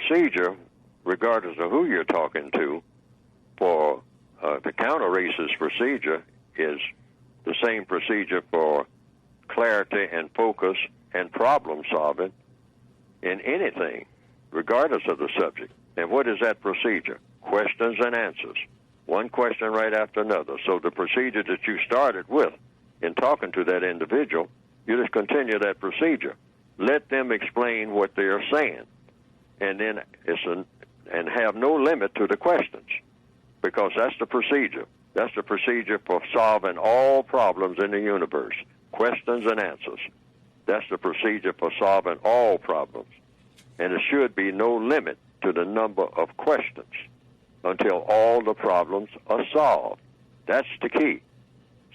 procedure, regardless of who you're talking to, for the counter-racist procedure is the same procedure for clarity and focus and problem solving in anything, regardless of the subject. And what is that procedure? Questions and answers. One question right after another. So the procedure that you started with in talking to that individual, you just continue that procedure. Let them explain what they're saying. And then and have no limit to the questions, because that's the procedure. That's the procedure for solving all problems in the universe. Questions and answers. That's the procedure for solving all problems. And there should be no limit to the number of questions until all the problems are solved. That's the key.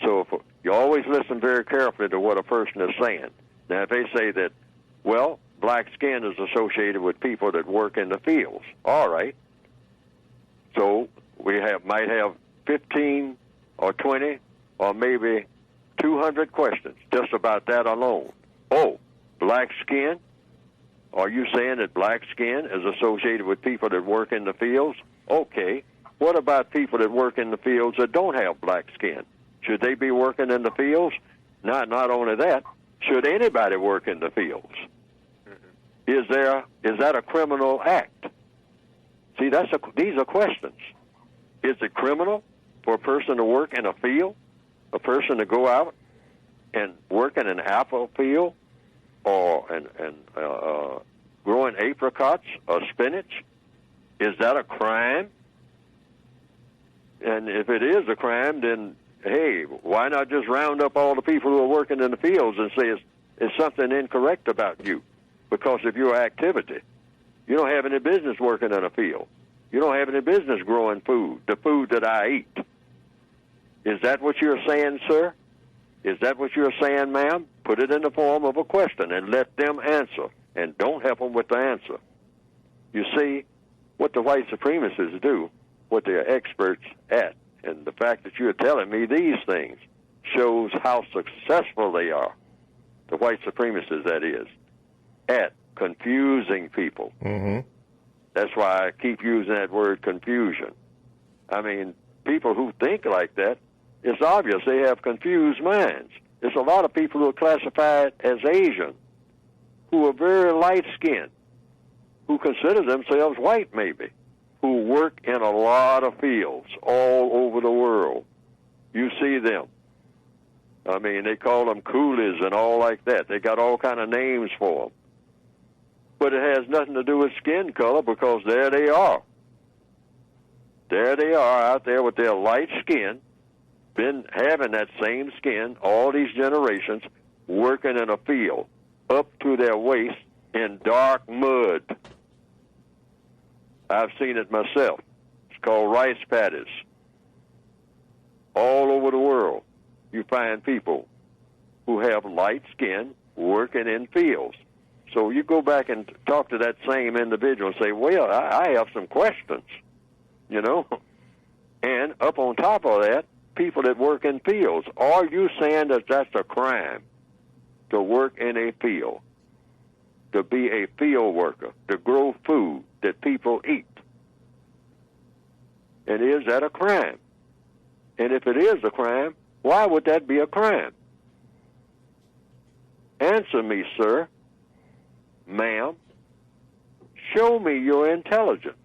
So you always listen very carefully to what a person is saying. Now, if they say that, well, black skin is associated with people that work in the fields, all right. So we might have 15 or 20 or maybe 200 questions just about that alone. Oh, black skin? Are you saying that black skin is associated with people that work in the fields? Okay. What about people that work in the fields that don't have black skin? Should they be working in the fields? Not only that, should anybody work in the fields? Is that a criminal act? See, these are questions. Is it criminal for a person to work in a field? A person to go out and work in an apple field or growing apricots or spinach? Is that a crime? And if it is a crime, then, hey, why not just round up all the people who are working in the fields and say it's something incorrect about you because of your activity? You don't have any business working in a field. You don't have any business growing food, the food that I eat. Is that what you're saying, sir? Is that what you're saying, ma'am? Put it in the form of a question and let them answer, and don't help them with the answer. You see, what the white supremacists do, what they're experts at, and the fact that you're telling me these things shows how successful they are, the white supremacists, that is, at confusing people. Mm-hmm. That's why I keep using that word confusion. I mean, people who think like that, it's obvious they have confused minds. There's a lot of people who are classified as Asian, who are very light-skinned, who consider themselves white maybe, who work in a lot of fields all over the world. You see them. I mean, they call them coolies and all like that. They got all kind of names for them. But it has nothing to do with skin color, because there they are. There they are out there with their light skin, been having that same skin all these generations, working in a field up to their waist in dark mud. I've seen it myself. It's called rice paddies. All over the world, you find people who have light skin working in fields. So you go back and talk to that same individual and say, well, I have some questions, you know. And up on top of that, people that work in fields, are you saying that that's a crime to work in a field, to be a field worker, to grow food that people eat? And is that a crime? And if it is a crime, why would that be a crime? Answer me, sir. Ma'am, show me your intelligence.